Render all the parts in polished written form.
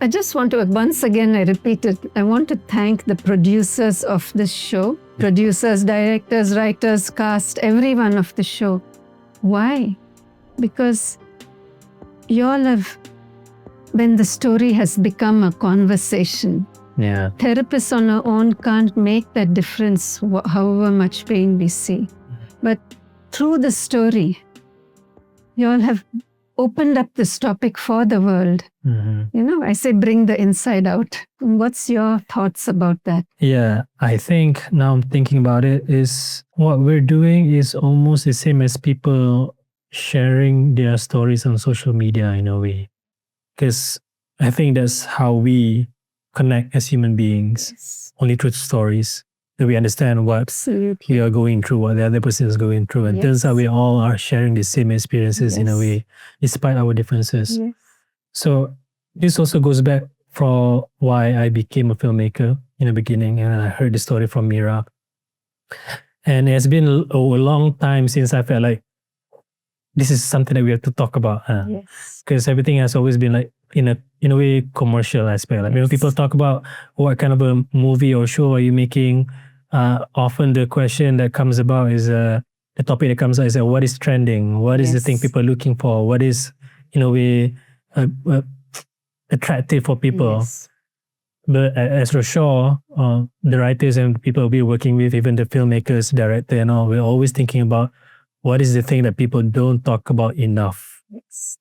I just want to, once again, I repeat it, I want to thank the producers of this show, producers, directors, writers, cast, everyone of the show. Why? Because you all have, when the story has become a conversation, therapists on our own can't make that difference, however much pain we see. But through the story, you all have opened up this topic for the world. You know, I say bring the inside out. What's your thoughts about that? Yeah, I think now I'm thinking about it is what we're doing is almost the same as people sharing their stories on social media in a way. Because I think that's how we connect as human beings, only through stories. That we understand what we are going through, what the other person is going through. And turns out we all are sharing the same experiences in a way, despite our differences. So this also goes back for why I became a filmmaker in the beginning. And I heard the story from Mira. And it's been a long time since I felt like this is something that we have to talk about. Because everything has always been like in a way commercial aspect. Like when people talk about what kind of a movie or show are you making, often the question that comes about is the topic that comes out is what is trending? What is the thing people are looking for? What is in a way attractive for people? But at Astro Shaw, the writers and people we're working with, even the filmmakers, director and all, we're always thinking about what is the thing that people don't talk about enough.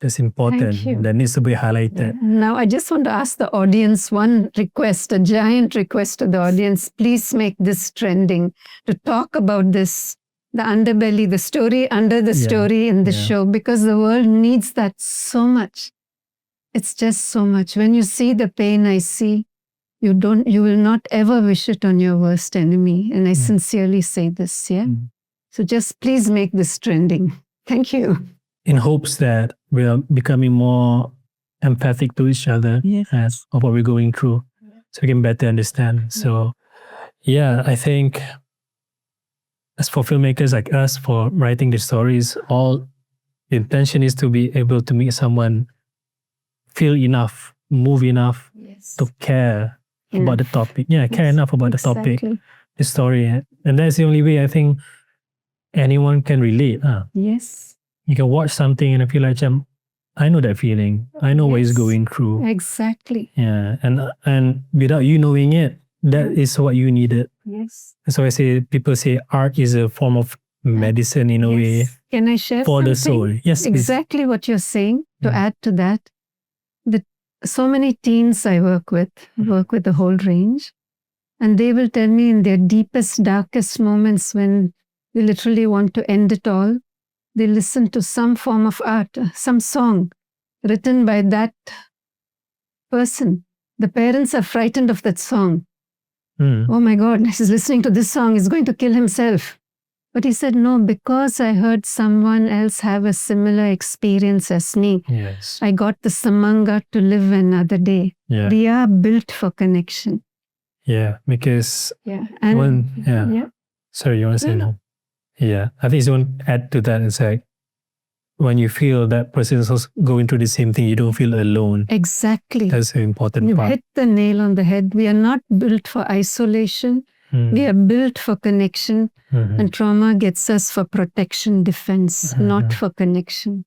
That's important. That needs to be highlighted. Now, I just want to ask the audience one request, a giant request to the audience. Please make this trending to talk about this, the underbelly, the story under the story in the show, because the world needs that so much. It's just so much. When you see the pain I see, you will not ever wish it on your worst enemy. And I sincerely say this, So just please make this trending. Thank you. In hopes that we are becoming more empathic to each other as of what we're going through, so we can better understand. So, I think as for filmmakers like us, for writing the stories, all the intention is to be able to make someone feel enough, move enough to care about the topic. Care enough about the topic, the story. And that's the only way I think anyone can relate. You can watch something and feel like, I know that feeling. I know what he's going through. Exactly. And without you knowing it, that is what you needed. So people say art is a form of medicine in a way. Can I share for something? The soul? Yes, exactly please. What you're saying. To add to that, so many teens I work with the whole range, and they will tell me in their deepest, darkest moments when they literally want to end it all, they listen to some form of art, some song written by that person. The parents are frightened of that song. Oh my God, he's listening to this song, he's going to kill himself. But he said, no, because I heard someone else have a similar experience as me. I got the samanga to live another day. We are built for connection. Because And sorry, you want to say no? I think someone add to that. It's like when you feel that person is also going through the same thing, you don't feel alone. Exactly. That's the important part. You hit the nail on the head. We are not built for isolation. We are built for connection. And trauma gets us for protection, defense, not for connection.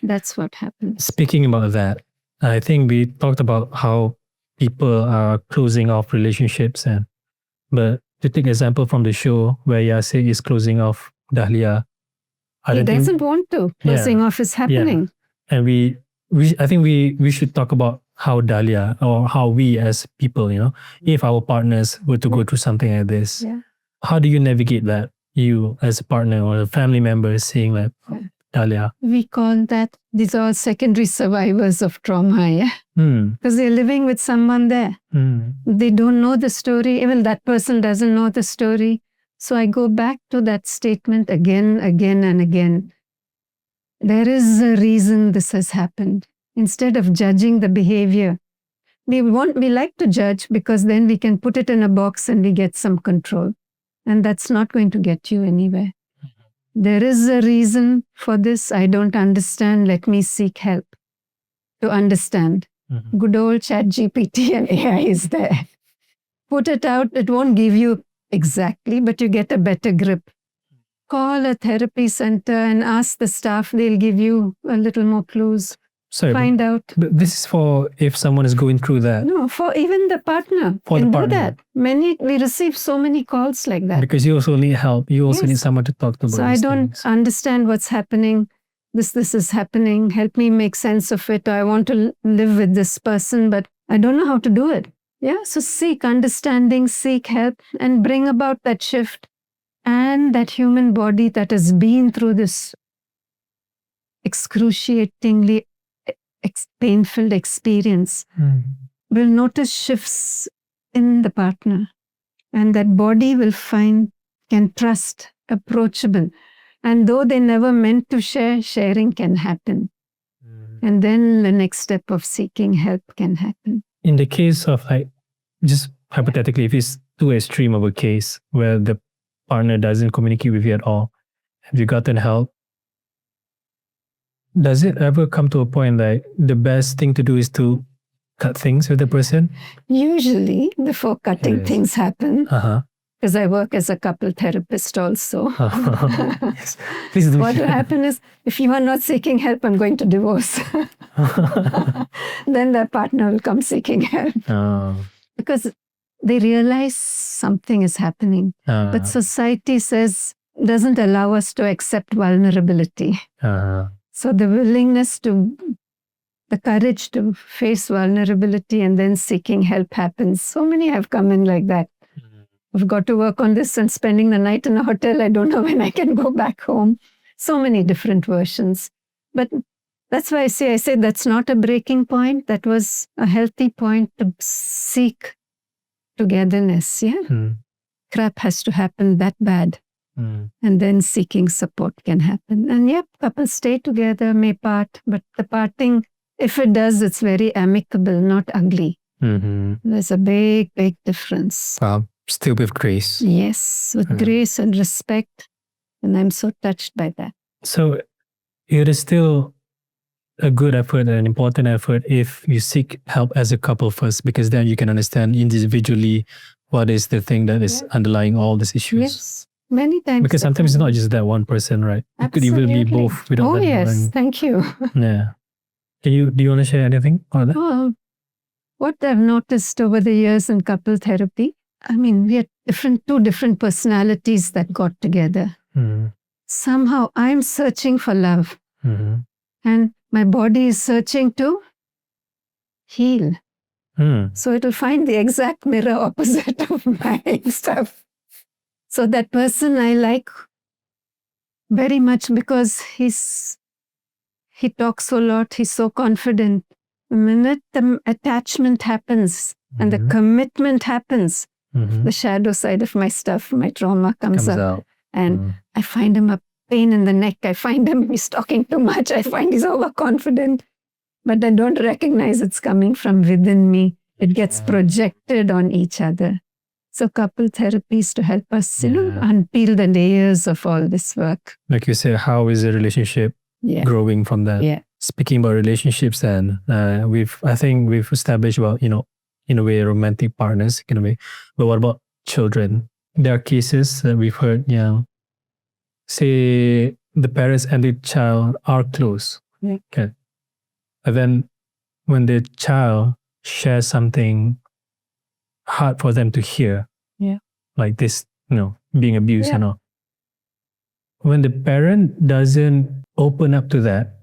That's what happens. Speaking about that, I think we talked about how people are closing off relationships, but to take example from the show where Yasir is closing off Dahlia. He doesn't want to. Closing off is happening. And I think we should talk about how Dahlia, or how we as people, if our partners were to go through something like this, how do you navigate that? You as a partner or a family member is saying that, Dahlia. We call that, these are secondary survivors of trauma, because they're living with someone there. They don't know the story. Even that person doesn't know the story. So I go back to that statement again and again. There is a reason this has happened. Instead of judging the behavior, we like to judge because then we can put it in a box and we get some control. And that's not going to get you anywhere. There is a reason for this. I don't understand. Let me seek help to understand. Good old ChatGPT and AI is there. Put it out, it won't give you exactly, but you get a better grip. Call a therapy center and ask the staff, they'll give you a little more clues. Sorry, Find out. but this is for if someone is going through that. No, for even the partner. For the can partner. do that. We receive so many calls like that. Because you also need help. You also Yes. need someone to talk to about So I these don't things. understand what's happening. This is happening. Help me make sense of it. I want to live with this person, but I don't know how to do it. Yeah. So seek understanding, seek help, and bring about that shift. And that human body that has been through this excruciatingly painful experience will notice shifts in the partner. And that body will can trust, approachable. And though they never meant to share, sharing can happen. And then the next step of seeking help can happen. In the case of just hypothetically, if it's too extreme of a case where the partner doesn't communicate with you at all, have you gotten help? Does it ever come to a point like the best thing to do is to cut things with the person? Usually, before cutting things happen, because I work as a couple therapist also. Yes. Please do. What will happen is, if you are not seeking help, I'm going to divorce. Then the partner will come seeking help. Because they realize something is happening. But society doesn't allow us to accept vulnerability. So the the courage to face vulnerability and then seeking help happens. So many have come in like that. I've got to work on this and spending the night in a hotel. I don't know when I can go back home. So many different versions. But that's why I say that's not a breaking point. That was a healthy point to seek togetherness. Yeah. Crap has to happen that bad. And then seeking support can happen. And yep, couples stay together, may part, but the parting, if it does, it's very amicable, not ugly. There's a big, big difference. Still with grace. Yes, with grace and respect. And I'm so touched by that. So it is still a good effort and an important effort if you seek help as a couple first, because then you can understand individually what is the thing that is underlying all these issues. Yes. Many times. Because sometimes it's not just that one person, right? It could even be both without that yes, one. thank you. Yeah. Do you want to share anything on that? Well, what I've noticed over the years in couple therapy, I mean, we are two different personalities that got together. Somehow I'm searching for love. And my body is searching to heal. So it'll find the exact mirror opposite of my stuff. So that person I like very much because he talks a lot, he's so confident. The minute the attachment happens and the commitment happens, the shadow side of my stuff, my trauma comes up. And I find him a pain in the neck. I find he's talking too much. I find he's overconfident. But I don't recognize it's coming from within me. It gets projected on each other. So couple therapy is to help us, unpeel the layers of all this work. Like you said, how is the relationship growing from that? Yeah. Speaking about relationships, then I think we've established about, in a way, romantic partners, in a way. But what about children? There are cases that we've heard, say the parents and the child are close. Okay. And then when the child shares something hard for them to hear, like this, being abused and all. When the parent doesn't open up to that,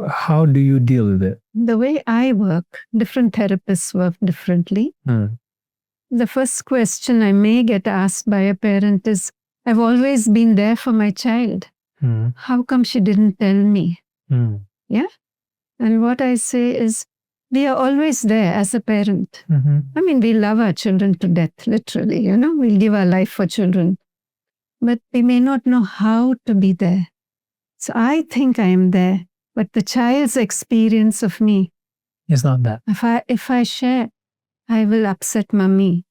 how do you deal with it? The way I work, different therapists work differently. The first question I may get asked by a parent is, I've always been there for my child. How come she didn't tell me? Yeah? And what I say is, we are always there as a parent. I mean, we love our children to death, literally, we'll give our life for children. But we may not know how to be there. So I think I am there, but the child's experience of me is not that. If I share, I will upset mommy.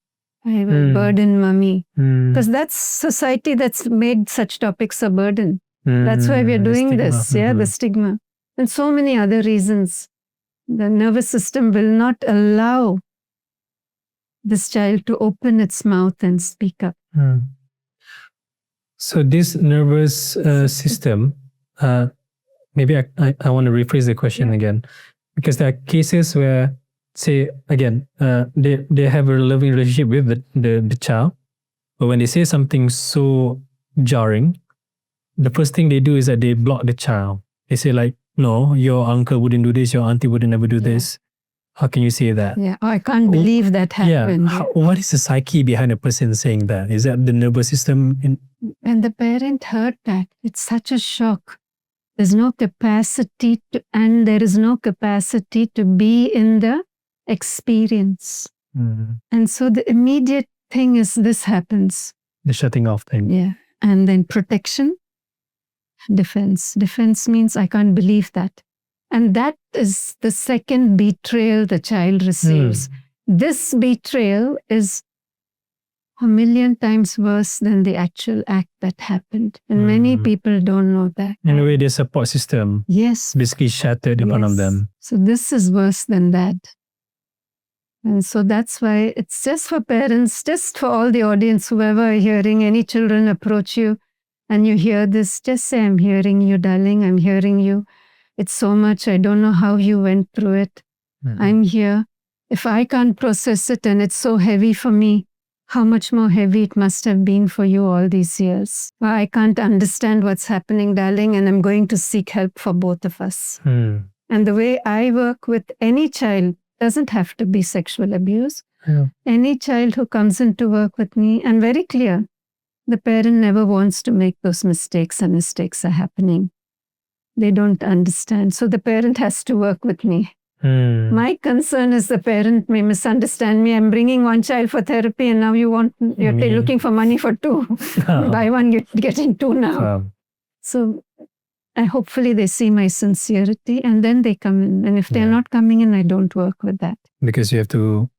I will burden mommy. Because that's society that's made such topics a burden. That's why we are doing this, the stigma. And so many other reasons. The nervous system will not allow this child to open its mouth and speak up. So this nervous system, maybe I want to rephrase the question again, because there are cases where, say again, they have a loving relationship with the child, but when they say something so jarring, the first thing they do is that they block the child. They say like, no, your uncle wouldn't do this, your auntie would never do this. How can you say that? Yeah, I can't believe that happened. Yeah. What is the psyche behind a person saying that? Is that the nervous system? When the parent heard that, it's such a shock. There's no capacity to, and there is no capacity to be in the experience. And so the immediate thing is this happens. The shutting off thing. Yeah. And then protection, defense. Defense means I can't believe that. And that is the second betrayal the child receives. This betrayal is 1,000,000 times worse than the actual act that happened. And many people don't know that. In a way, their support system basically shattered in front of them. So this is worse than that. And so that's why it's just for parents, just for all the audience, whoever are hearing, any children approach you and you hear this, just say, I'm hearing you, darling, I'm hearing you. It's so much, I don't know how you went through it. I'm here. If I can't process it and it's so heavy for me, how much more heavy it must have been for you all these years. Well, I can't understand what's happening, darling, and I'm going to seek help for both of us. And the way I work with any child, doesn't have to be sexual abuse. Any child who comes in to work with me, I'm very clear. The parent never wants to make those mistakes, and mistakes are happening. They don't understand. So the parent has to work with me. My concern is the parent may misunderstand me. I'm bringing one child for therapy and now you're looking for money for two. Buy one, you're getting two now. So hopefully they see my sincerity and then they come in. And if they're not coming in, I don't work with that. Because you have to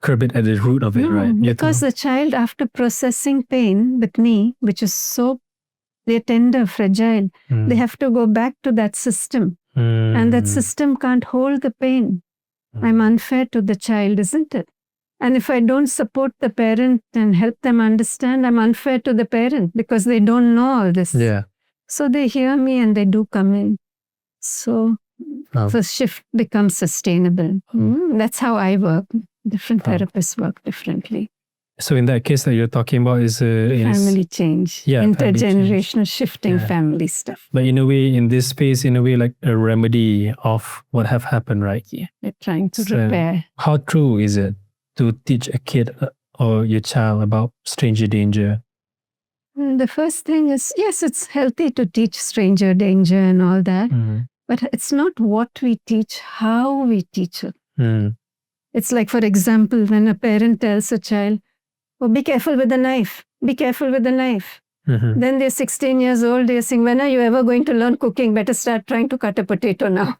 curb it at the root of it, right? Because the child, after processing pain with me, which is so, they're tender, fragile, they have to go back to that system. And that system can't hold the pain. I'm unfair to the child, isn't it? And if I don't support the parent and help them understand, I'm unfair to the parent because they don't know all this. So they hear me and they do come in. So the shift becomes sustainable. That's how I work. Different therapists work differently. So in that case that you're talking about is family change, intergenerational shifting family stuff. But in a way, in this space, in a way, like a remedy of what have happened, right? Yeah, they're trying to repair. How true is it to teach a kid or your child about stranger danger? The first thing is, yes, it's healthy to teach stranger danger and all that. But it's not what we teach, how we teach it. It's like, for example, when a parent tells a child, oh, be careful with the knife. Be careful with the knife. Then they're 16 years old. They're saying, when are you ever going to learn cooking? Better start trying to cut a potato now.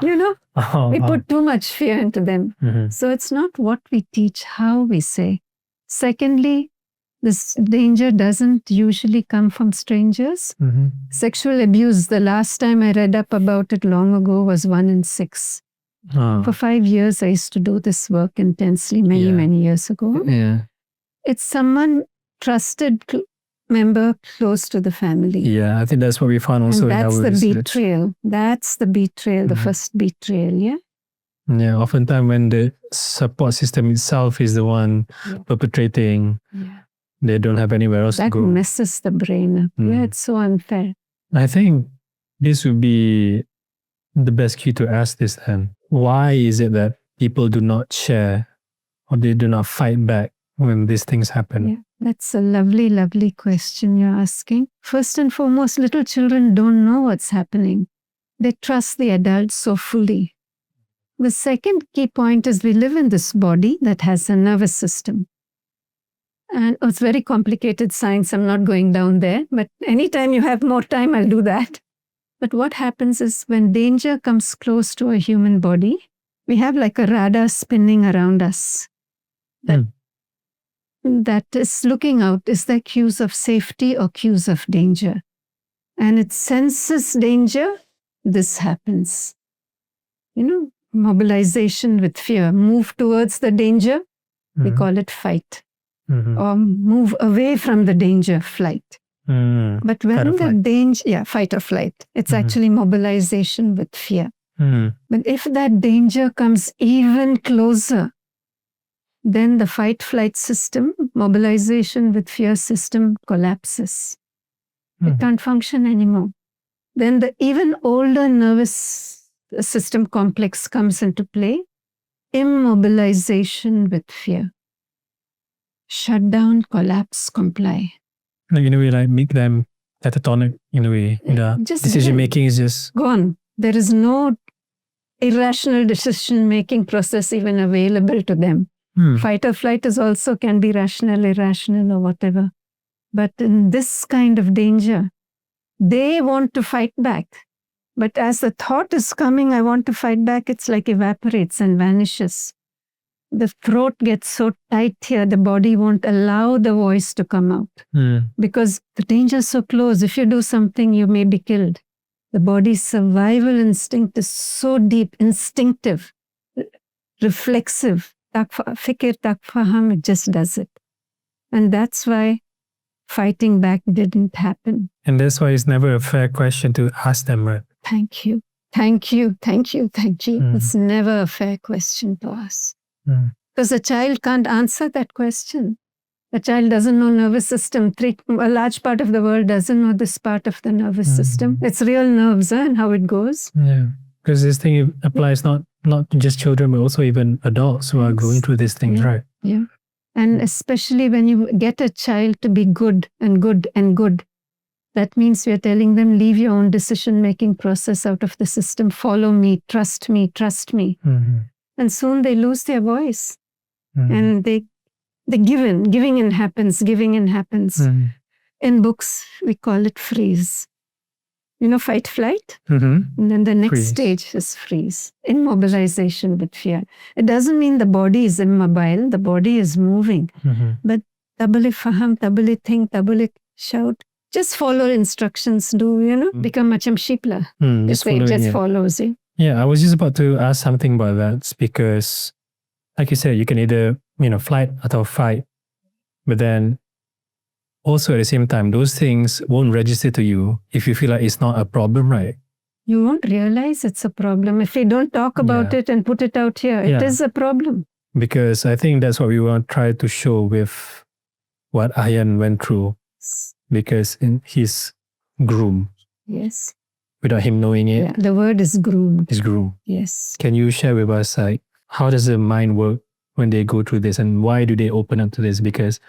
You know, we put too much fear into them. So it's not what we teach, how we say. Secondly, this danger doesn't usually come from strangers. Sexual abuse, the last time I read up about it long ago was 1 in 6. For 5 years, I used to do this work intensely many years ago. It's someone trusted member close to the family. Yeah, I think that's what we found also. And that's the betrayal. That's the betrayal, the first betrayal, Yeah, oftentimes when the support system itself is the one perpetrating, they don't have anywhere else to go. That messes the brain up. Yeah, it's so unfair. I think this would be the best cue to ask this then. Why is it that people do not share or they do not fight back when these things happen? Yeah, that's a lovely, lovely question you're asking. First and foremost, little children don't know what's happening. They trust the adults so fully. The second key point is we live in this body that has a nervous system. And it's very complicated science. I'm not going down there. But anytime you have more time, I'll do that. But what happens is when danger comes close to a human body, we have like a radar spinning around us. That is looking out. Is there cues of safety or cues of danger? And it senses danger. This happens. You know, mobilization with fear. Move towards the danger, we call it fight. Or move away from the danger, flight. But when the danger, fight or flight, it's actually mobilization with fear. But if that danger comes even closer, then the fight-flight system, mobilization with fear system collapses. It can't function anymore. Then the even older nervous system complex comes into play, immobilization with fear. Shut down, collapse, comply. Like in a way, like make them catatonic in a way. Decision making is just gone. There is no irrational decision making process even available to them. Fight or flight is also can be rational, irrational, or whatever. But in this kind of danger, they want to fight back. But as the thought is coming, I want to fight back, it's like evaporates and vanishes. The throat gets so tight here, the body won't allow the voice to come out. Because the danger is so close. If you do something, you may be killed. The body's survival instinct is so deep, instinctive, reflexive. Fikir tak faham, it just does it. And that's why fighting back didn't happen. And that's why it's never a fair question to ask them, right? Thank you. Thank you. Thank you. Thank you. It's never a fair question to ask. Because a child can't answer that question. A child doesn't know nervous system. A large part of the world doesn't know this part of the nervous system. It's real nerves and how it goes. Yeah. Because this thing applies not to just children, but also even adults who are going through these things, right? Yeah. And especially when you get a child to be good and good and good, that means we are telling them, leave your own decision-making process out of the system. Follow me, trust me, trust me. And soon they lose their voice. And they giving in happens. In books, we call it freeze. Fight, flight. And then the next stage is freeze. Immobilization with fear. It doesn't mean the body is immobile. The body is moving. But tabale faham, tabale think, tabale shout. Just follow instructions. Become macam sheep lah. Just follows you. Yeah, I was just about to ask something about that because, like you said, you can either, flight or fight. But then also at the same time, those things won't register to you if you feel like it's not a problem, right? You won't realize it's a problem. If we don't talk about it and put it out here, it is a problem. Because I think that's what we want to try to show with what Aryan went through. Because he's groomed. Yes. Without him knowing it. Yeah, the word is groomed. It's groomed. Yes. Can you share with us, how does the mind work when they go through this and why do they open up to this? Because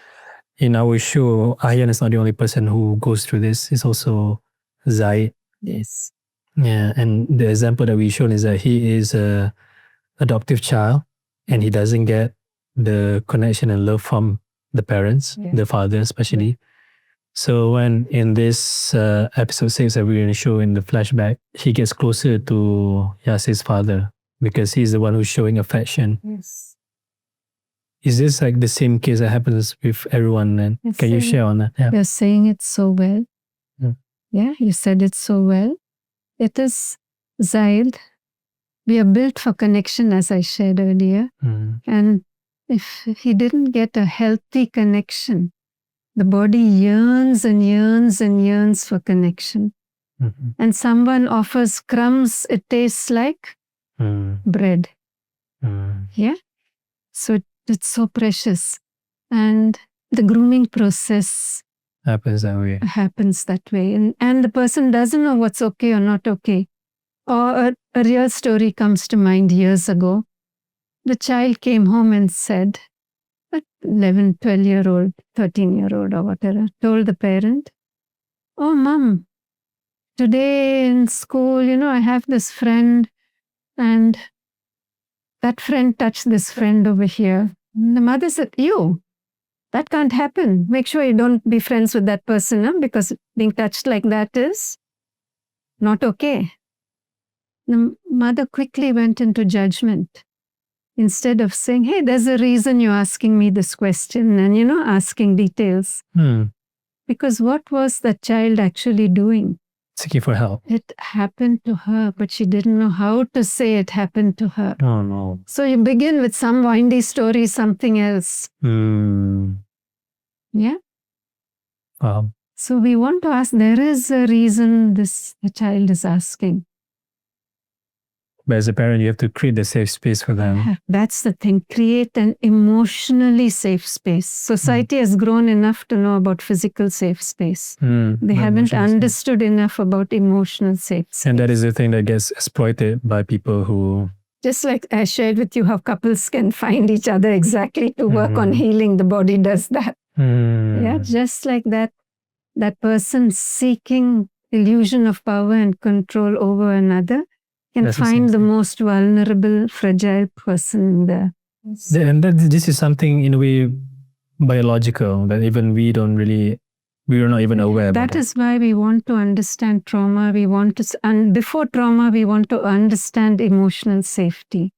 in our show, Aryan is not the only person who goes through this. It's also Zaid. Yes. Yeah, and the example that we've shown is that he is a adoptive child and he doesn't get the connection and love from the parents, the father especially. So when in this episode 6 that we're going to show in the flashback, he gets closer to Yasir's father because he's the one who's showing affection. Yes. Is this like the same case that happens with everyone? And can you share on that? Yeah. You're saying it so well. Yeah, you said it so well. It is Zaid. We are built for connection, as I shared earlier. And if he didn't get a healthy connection, the body yearns and yearns and yearns for connection. And someone offers crumbs, it tastes like bread. Yeah? So it's so precious. And the grooming process happens that way. And the person doesn't know what's okay or not okay. Or a real story comes to mind years ago. The child came home and said, 11, 12-year-old, 13-year-old or whatever, told the parent, "Oh, Mom, today in school, I have this friend and that friend touched this friend over here." And the mother said, "You, that can't happen. Make sure you don't be friends with that person, because being touched like that is not okay." The mother quickly went into judgment. Instead of saying, "Hey, there's a reason you're asking me this question," and asking details. Because what was that child actually doing? seeking for help. It happened to her, but she didn't know how to say it happened to her. Oh no. So you begin with some windy story, something else. Yeah. Wow. So we want to ask, there is a reason the child is asking. But as a parent, you have to create the safe space for them. That's the thing. Create an emotionally safe space. Society has grown enough to know about physical safe space. They haven't understood enough about emotional safe space. And that is the thing that gets exploited by people who... Just like I shared with you how couples can find each other exactly to work on healing, the body does that. Yeah, just like that. That person seeking illusion of power and control over another can find the most vulnerable, fragile person there. And this is something in a way biological that even we are not even aware about. That is why we want to understand trauma. We want to, and before trauma, we want to understand emotional safety.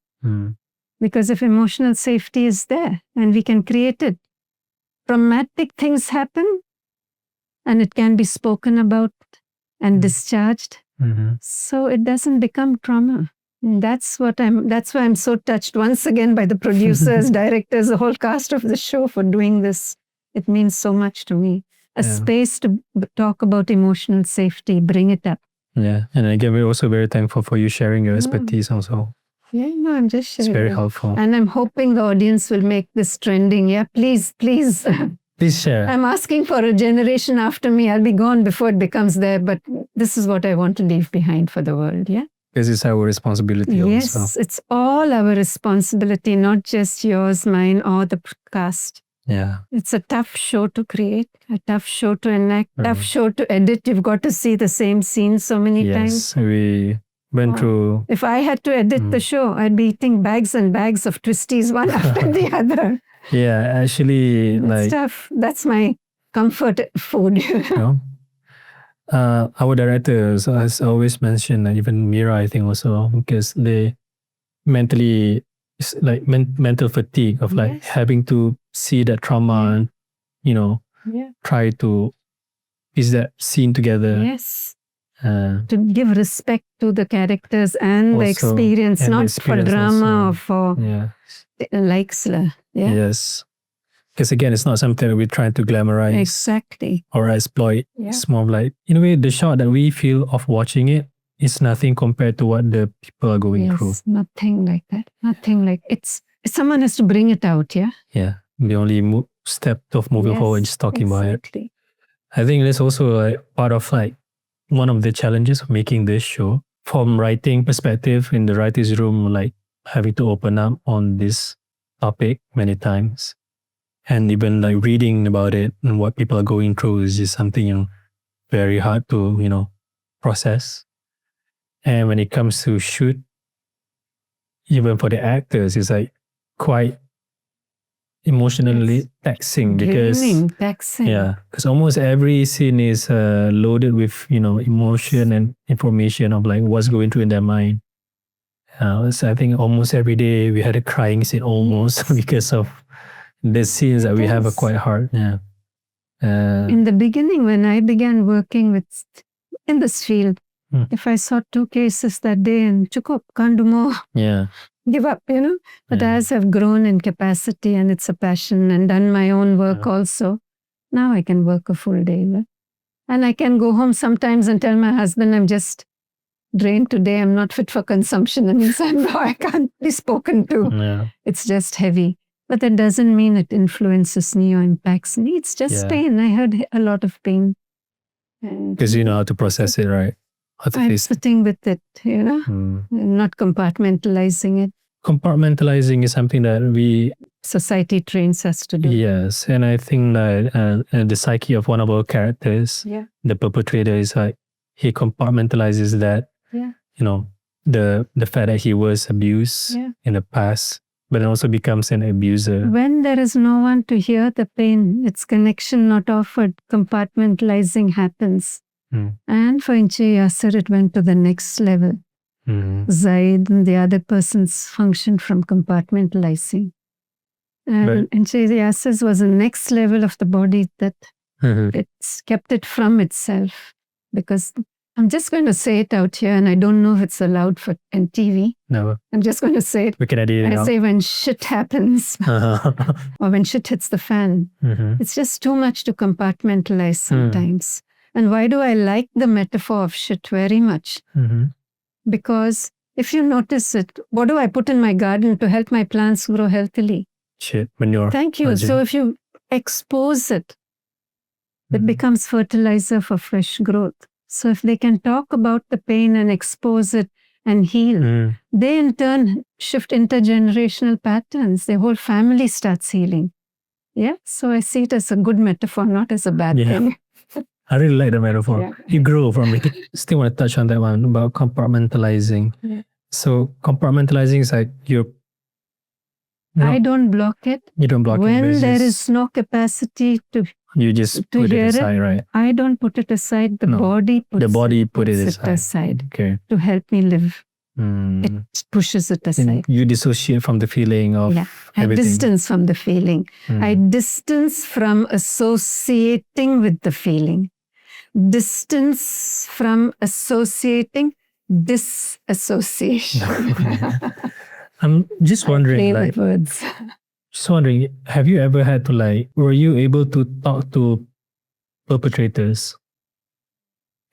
Because if emotional safety is there and we can create it, traumatic things happen and it can be spoken about and discharged. So it doesn't become trauma. That's why I'm so touched once again by the producers, directors, the whole cast of the show for doing this. It means so much to me. A space to talk about emotional safety, bring it up. Yeah, and again, we're also very thankful for you sharing your expertise also. Yeah, no, I'm just sharing. It's very helpful. And I'm hoping the audience will make this trending. Yeah, please. Please share. I'm asking for a generation after me. I'll be gone before it becomes there, but this is what I want to leave behind for the world, yeah? This is our responsibility also. Yes, it's all our responsibility, not just yours, mine, or the cast. Yeah. It's a tough show to create, a tough show to enact, tough show to edit. You've got to see the same scene so many times. Yes, we went through... If I had to edit the show, I'd be eating bags and bags of twisties one after the other. Yeah, actually, it's tough. That's my comfort food. Our directors has always mentioned, even Mira, I think also, because they mentally, it's like mental fatigue of like having to see that trauma and, try to piece that scene together. Yes. To give respect to the characters and the experience, not for drama or for likes. Yeah. Yes. Because again, it's not something that we're trying to glamorize. Exactly. Or exploit. Yeah. It's more like, in a way, the shock that we feel of watching it is nothing compared to what the people are going through. Nothing like that. Nothing like someone has to bring it out, yeah? Yeah. The only step of moving forward is just talking about it. I think that's also part of one of the challenges of making this show. From writing perspective, in the writer's room, having to open up on this topic many times. And even reading about it and what people are going through is just something very hard to process. And when it comes to shoot, even for the actors, it's quite emotionally taxing because because almost every scene is loaded with emotion and information of what's going through in their mind. So I think almost every day we had a crying scene almost because of the scenes that we have are quite hard. Yeah. In the beginning, when I began working in this field, if I saw 2 cases that day and Chukop, can't do more. Yeah. Give up, But as I've grown in capacity and it's a passion and done my own work also, now I can work a full day. And I can go home sometimes and tell my husband, I'm just drained today. I'm not fit for consumption. And he's like, no, I can't be spoken to. Yeah. It's just heavy. But that doesn't mean it influences me or impacts me. It's just pain. I had a lot of pain. Because you know how to process it, right? I'm sitting with it, not compartmentalizing it. Compartmentalizing is something that society trains us to do. Yes, and I think that the psyche of one of our characters, the perpetrator, is he compartmentalizes that, the fact that he was abused in the past, but it also becomes an abuser. When there is no one to hear the pain, its connection not offered, compartmentalizing happens. And for Inche Yasser, it went to the next level. Zaid and the other persons functioned from compartmentalizing. And Inche Yasser's was the next level of the body that it's kept it from itself. Because I'm just going to say it out here, and I don't know if it's allowed for TV. No, I'm just going to say it. we can edit it I out. say when shit happens or when shit hits the fan. Mhm. It's just too much to compartmentalize sometimes. And why do I like the metaphor of shit very much? Mhm. Because if you notice it, what do I put in my garden to help my plants grow healthily? Shit, manure. Thank you. Imagine. So if you expose it, it Mhm. becomes fertilizer for fresh growth. So if they can talk about the pain and expose it and heal, Mm. they in turn shift intergenerational patterns. Their whole family starts healing. Yeah. So I see it as a good metaphor, not as a bad Yeah. thing. I really like the metaphor. Yeah. You grow from it. Still want to touch on that one about compartmentalizing. Yeah. So compartmentalizing is like you I don't block it. You don't block it. When but it's there just- is no capacity to you just to put it hear it, aside, right? I don't put it aside. The No. body puts The body put it puts aside. Okay. to help me live. Mm. It pushes it aside. And you dissociate from the feeling of I everything. distance from the feeling. Mm. I distance from associating with the feeling. Distance from associating disassociation. I'm just wondering, Play like, with words. just wondering, have you ever had to were you able to talk to perpetrators?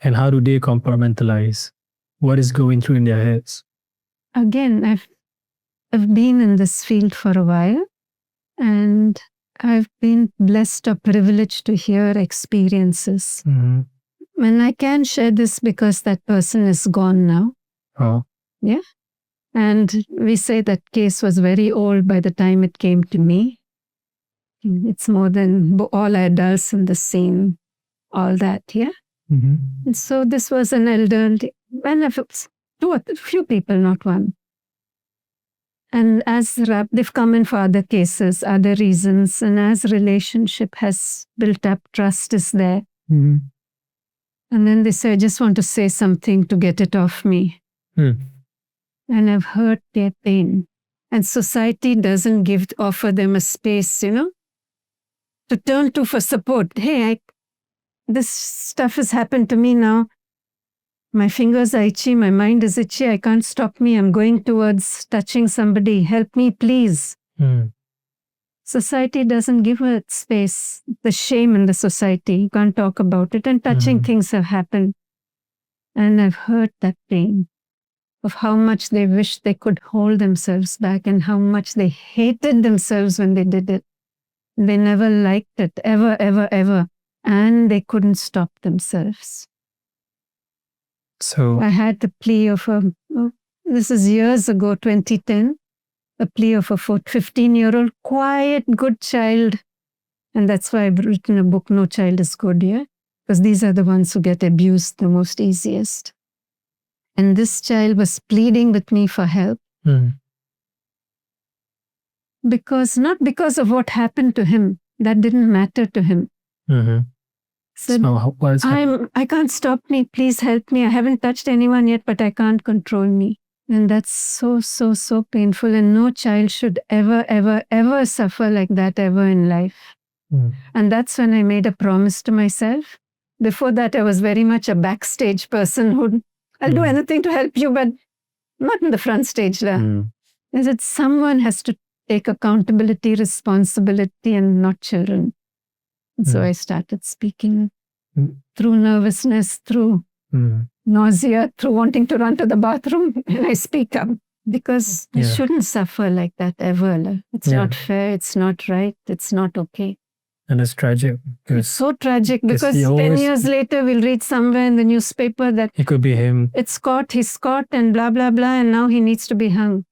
And how do they compartmentalize what is going through in their heads? Again, I've been in this field for a while, and I've been blessed or privileged to hear experiences. Mhm. And I can share this because that person is gone now. Oh. Yeah. And we say that case was very old by the time it came to me. It's more than all adults in the same, all that, yeah. Mhm. And so this was an elderly, and a few people, not one. And as they've come in for other cases, other reasons, and as relationship has built up, trust is there. Mhm. And then they say, I just want to say something to get it off me. Mm. And I've heard their pain. And society doesn't offer them a space, to turn to for support. Hey, this stuff has happened to me now. My fingers are itchy, my mind is itchy, I can't stop me. I'm going towards touching somebody. Help me, please. Mm. Society doesn't give it space. The shame in the society. You can't talk about it. And touching things have happened. And I've heard that pain of how much they wish they could hold themselves back and how much they hated themselves when they did it. They never liked it, ever, ever, ever. And they couldn't stop themselves. So I had the plea of this is years ago, 2010, a plea of a 15-year-old, quiet, good child. And that's why I've written a book, No Child is Good, yeah? Because these are the ones who get abused the most easiest. And this child was pleading with me for help. mm. Not because of what happened to him. That didn't matter to him. Mhm. Said, So what is I can't stop me. Please help me. I haven't touched anyone yet, but I can't control me. And that's so, so, so painful. And no child should ever, ever, ever suffer like that ever in life. Mm. And that's when I made a promise to myself. Before that, I was very much a backstage person who, I'll do anything to help you, but not in the front stage. Mm. Is it someone has to take accountability, responsibility, and not children. And so I started speaking through nervousness, through nausea, through wanting to run to the bathroom, and I speak up because I shouldn't suffer like that ever. It's not fair, it's not right, it's not okay. And it's tragic. It's so tragic because 10 always, years later we'll read somewhere in the newspaper that it could be him. He's caught and blah, blah, blah, and now he needs to be hung.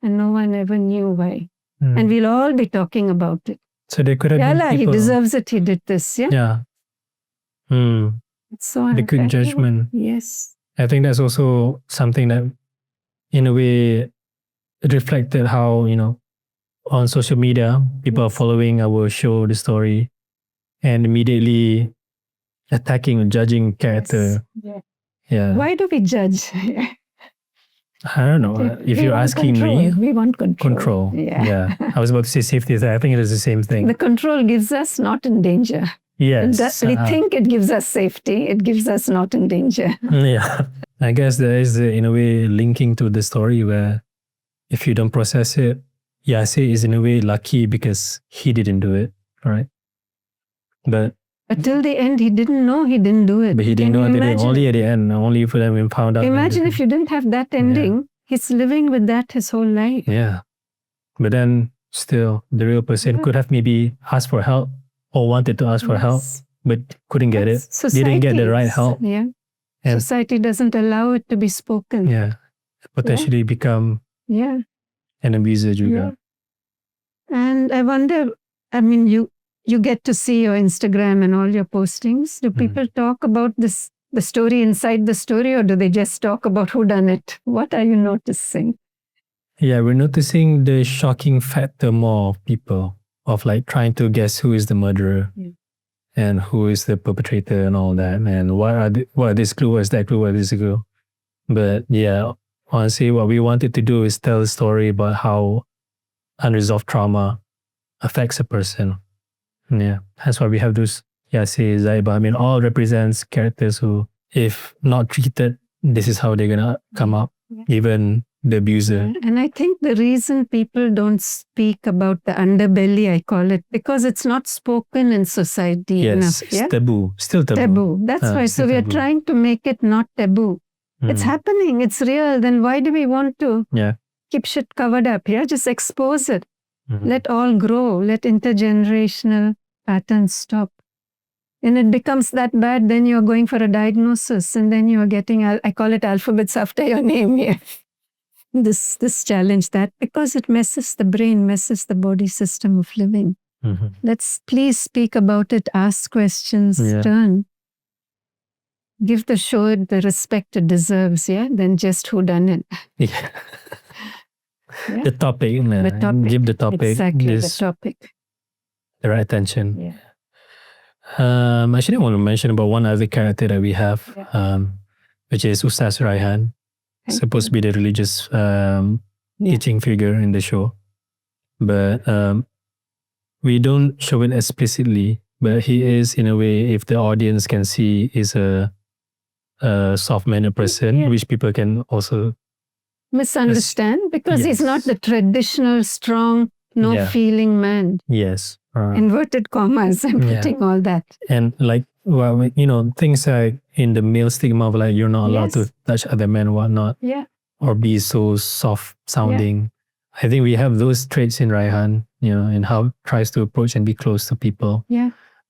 And no one ever knew why. And we'll all be talking about it. So there could have been people. He deserves it, he did this, yeah? Yeah. It's so unfair. The good judgment. Yes. I think that's also something that, in a way, reflected how, on social media, people are following our show, the story, and immediately attacking or judging character. Yes. Yeah. Why do we judge? I don't know. If you're asking me, we want control. Control. Yeah. I was about to say safety. I think it is the same thing. The control gives us not in danger. Yes. We think it gives us safety. It gives us not in danger. Yeah. I guess there is, in a way, linking to the story where if you don't process it, Yase is in a way lucky because he didn't do it, right? But till the end, he didn't know he didn't do it. he didn't know at the end, only at the end, only for them found out. Imagine if you didn't have that ending, he's living with that his whole life. Yeah. But then still, the real person could have maybe asked for help or wanted to ask for help, but couldn't get it. Didn't get the right help. Yeah. And society doesn't allow it to be spoken. Yeah. Potentially become an abuser juga. And I wonder, I mean, you get to see your Instagram and all your postings. Do people talk about this, the story inside the story, or do they just talk about who done it? What are you noticing? Yeah, we're noticing the shocking factor more of people of like trying to guess who is the murderer and who is the perpetrator and all that. And what are this clue? What is that clue? What is this clue? But yeah, honestly, what we wanted to do is tell a story about how unresolved trauma affects a person. Yeah, that's why we have those Yase, Zaiba. I mean, all represents characters who, if not treated, this is how they're gonna come up. Even the abuser. And I think the reason people don't speak about the underbelly, I call it, because it's not spoken in society enough. It's taboo. Still taboo. Taboo. That's why. So we are trying to make it not taboo. It's happening. It's real. Then why do we want to keep shit covered up? Just expose it. Let all grow. Let intergenerational patterns stop. And it becomes that bad, then you're going for a diagnosis, and then you're getting, I call it alphabets after your name here. This challenge, that, because it messes the brain, messes the body system of living. Let's please speak about it, ask questions, turn. Give the show the respect it deserves, than just who done it. The topic. Give the topic. Exactly, the topic. The right attention. Actually, I want to mention about one other character that we have, which is Ustaz Raihan. Supposed to be the religious teaching figure in the show. But we don't show it explicitly, but he is, in a way, if the audience can see, is a soft-mannered person, which people can also misunderstand, because he's not the traditional, strong, no-feeling man. Yes. Inverted commas, I'm putting all that. And like, well, things like in the male stigma of like, you're not allowed to touch other men, whatnot. Or be so soft sounding. I think we have those traits in Raihan, and how it tries to approach and be close to people.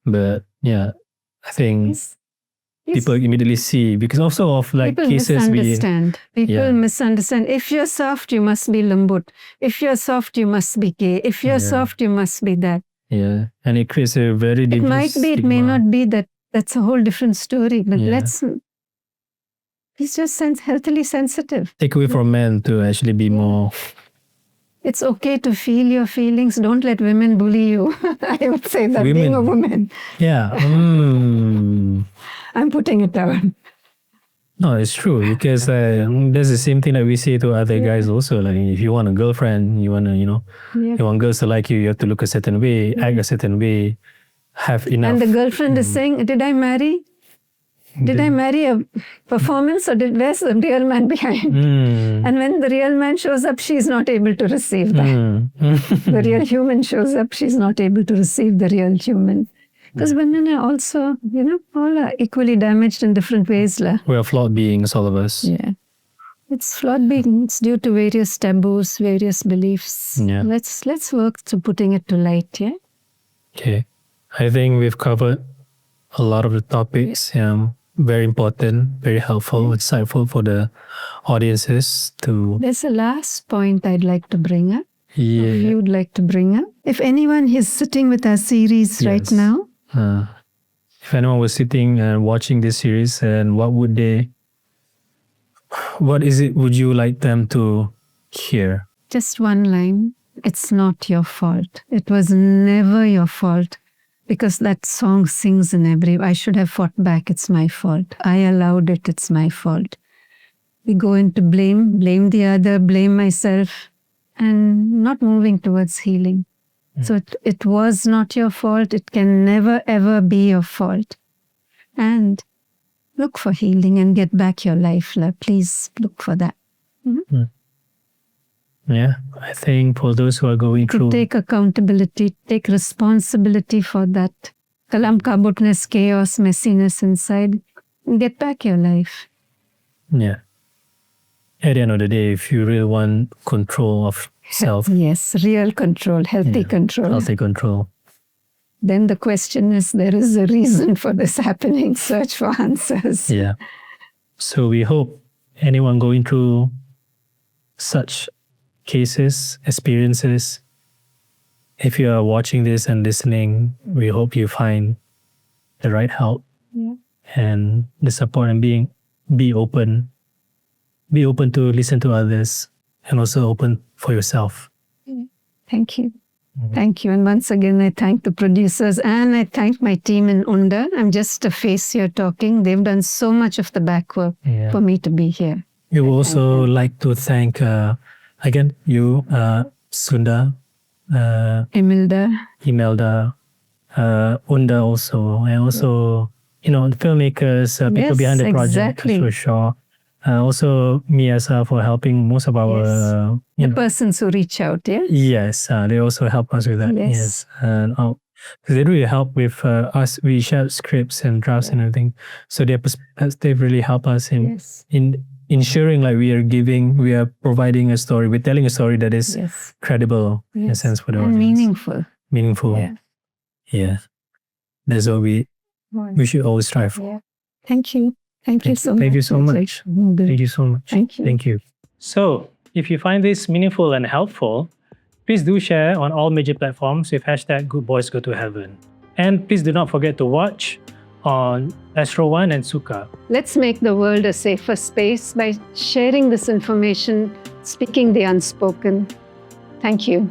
But I think people immediately see, because also of like people cases misunderstand. People misunderstand. If you're soft, you must be lambut. If you're soft, you must be gay. If you're soft, you must be that. Yeah, and it creates a very dangerous It might be, it may not be that. That's a whole different story. But he's just healthily sensitive. Take away from men to actually be more. It's okay to feel your feelings. Don't let women bully you. I would say that, being a woman. Yeah. I'm putting it down. No, it's true, because there's the same thing that we say to other guys also. Like, if you want a girlfriend, you want to, you want girls to like you have to look a certain way, act a certain way, have enough. And the girlfriend is saying, did I marry? Did I marry a performance, or where's the real man behind? And when the real man shows up, she's not able to receive that. The real human shows up, she's not able to receive the real human. Because women are also, all are equally damaged in different ways. We are flawed beings, all of us. Yeah. It's flawed beings due to various taboos, various beliefs. Yeah. Let's work to putting it to light, Okay. I think we've covered a lot of the topics. Very important, very helpful, insightful for the audiences to... There's a last point I'd like to bring up. If you'd like to bring up. If anyone is sitting with our series right now. If anyone was sitting and watching this series, and what is it would you like them to hear? Just one line. It's not your fault. It was never your fault. Because that song sings in I should have fought back, it's my fault. I allowed it, it's my fault. We go into blame the other, blame myself, and not moving towards healing. So it was not your fault. It can never, ever be your fault. And look for healing and get back your life. Please look for that. Yeah, I think for those who are going To through, take accountability, take responsibility for that kalam kabutness, chaos, messiness inside, and get back your life. yeah, at the end of the day, if you really want control of self, Yes, real control, healthy control. healthy control, Then the question is, there is a reason for this happening. Search for answers. yeah. So we hope anyone going through such cases, experiences, if you are watching this and listening, we hope you find the right help and the support, and be open to listen to others, and also open for yourself. Thank you. Thank you. And once again, I thank the producers and I thank my team in Unda. I'm just a face here talking. They've done so much of the back work for me to be here. We would also like to thank, again, you, Sunda, Imelda, Unda also, and also, the filmmakers, people behind the project, exactly. for sure. Also, Miyasa for helping most of our, the persons who reach out, Yes, they also help us with that. Yes, and they really help with us. We share scripts and drafts and everything, so they've really helped us in ensuring like we are providing a story, we're telling a story that is credible in a sense for the audience. Meaningful. Yeah. That's what we should always strive for. Thank you. Thank you so much. Thank you so much. Thank you so much. Thank you. So, if you find this meaningful and helpful, please do share on all major platforms with hashtag Good Boys Go to Heaven. And please do not forget to watch on Astro One and Sooka. Let's make the world a safer space by sharing this information, speaking the unspoken. Thank you.